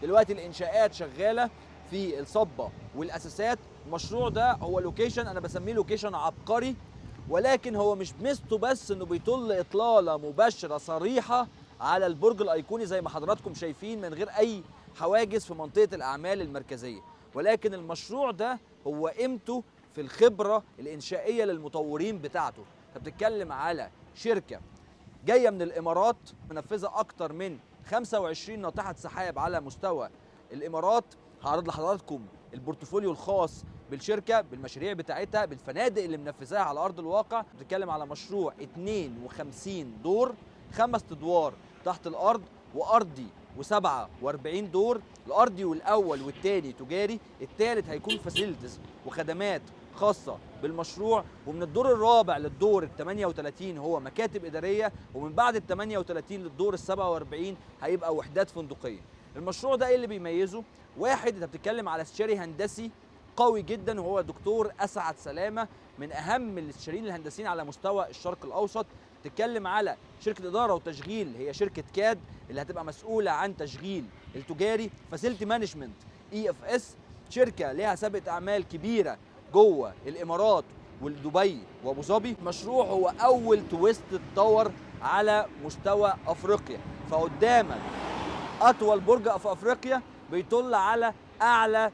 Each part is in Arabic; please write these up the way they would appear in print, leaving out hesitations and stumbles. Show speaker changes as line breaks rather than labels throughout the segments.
دلوقتي الانشاءات شغاله في الصبه والاساسات. المشروع ده هو لوكيشن، انا بسميه لوكيشن عبقري، ولكن هو مش ميزته بس انه بيطل اطلاله مباشره صريحه على البرج الايقوني زي ما حضراتكم شايفين من غير اي حواجز في منطقه الاعمال المركزيه، ولكن المشروع ده هو قيمته في الخبره الانشائيه للمطورين بتاعته. انت بتتكلم على شركه جايه من الامارات منفذه اكتر من 25 ناطحه سحاب على مستوى الامارات. هعرض لحضراتكم البورتفوليو الخاص بالشركه، بالمشاريع بتاعتها، بالفنادق اللي منفذاها على ارض الواقع. بتتكلم على مشروع 52 دور، 5 ادوار تحت الارض وارضي و47 دور. الارضي والاول والثاني تجاري، الثالث هيكون فاسيلتيز وخدمات خاصه بالمشروع، ومن الدور الرابع للدور ال 38 هو مكاتب اداريه، ومن بعد ال 38 للدور ال 47 هيبقى وحدات فندقيه. المشروع ده ايه اللي بيميزه؟ واحد، انت بتتكلم على استشاري هندسي قوي جدا وهو دكتور اسعد سلامه، من اهم الاستشاريين الهندسيين على مستوى الشرق الاوسط. بتتكلم على شركه اداره وتشغيل، هي شركه كاد اللي هتبقى مسؤوله عن تشغيل التجاري. فاسيلتي مانجمنت EFS، شركه لها سابقه اعمال كبيره جوه الامارات ودبي وابو ظبي. مشروع هو اول تويست تاور على مستوى افريقيا، فقدامك اطول برج في افريقيا بيطل على اعلى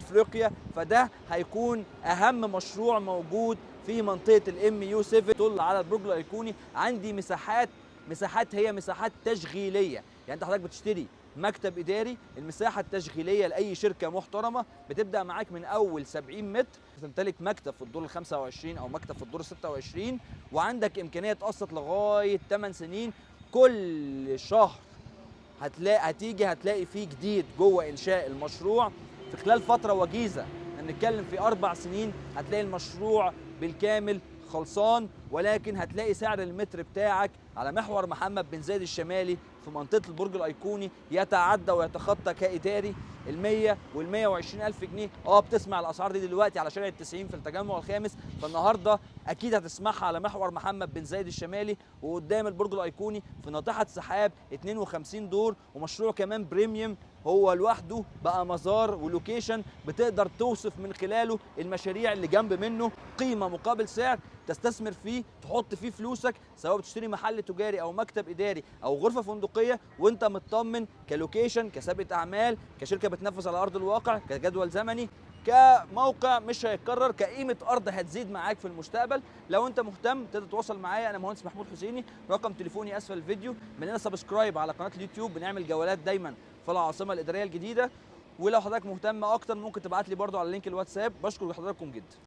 افريقيا، فده هيكون اهم مشروع موجود في منطقه الMU7. طل على البرج الايقوني. عندي مساحات هي مساحات تشغيليه، يعني انت حضرتك بتشتري مكتب اداري، المساحه التشغيليه لاي شركه محترمه بتبدا معاك من اول 70 متر. تمتلك مكتب في الدور ال 25 او مكتب في الدور ال 26، وعندك امكانيه تقسط لغايه 8 سنين. كل شهر هتلاقي فيه جديد جوه انشاء المشروع. في خلال فتره وجيزه، هنتكلم في 4 سنين، هتلاقي المشروع بالكامل خلصان، ولكن هتلاقي سعر المتر بتاعك على محور محمد بن زايد الشمالي في منطقه البرج الايقوني يتعدى ويتخطى كاداري ال 100 وال 120 الف جنيه. بتسمع الاسعار دي دلوقتي على شارع ال90 في التجمع الخامس، فالنهارده اكيد هتسمعها على محور محمد بن زايد الشمالي وقدام البرج الايقوني في ناطحه سحاب 52 دور. ومشروع كمان بريميوم هو لوحده بقى مزار ولوكيشن بتقدر توصف من خلاله المشاريع اللي جنب منه. قيمه مقابل سعر تستثمر فيه، تحط فيه فلوسك، سواء بتشتري محل تجاري او مكتب اداري او غرفه فندقيه، وانت مطمن كلوكيشن، كسابقه اعمال، كشركه بتنفذ على ارض الواقع، كجدول زمني، كموقع مش هيتكرر، كقيمه ارض هتزيد معاك في المستقبل. لو انت مهتم تقدر تتواصل معايا، انا مهندس محمود حسيني، رقم تليفوني اسفل الفيديو. من هنا سبسكرايب على قناه اليوتيوب، بنعمل جولات دايما في العاصمه الاداريه الجديده. ولو حضرتك مهتم اكتر ممكن تبعت لي برضو على لينك الواتساب. بشكر حضراتكم جدا.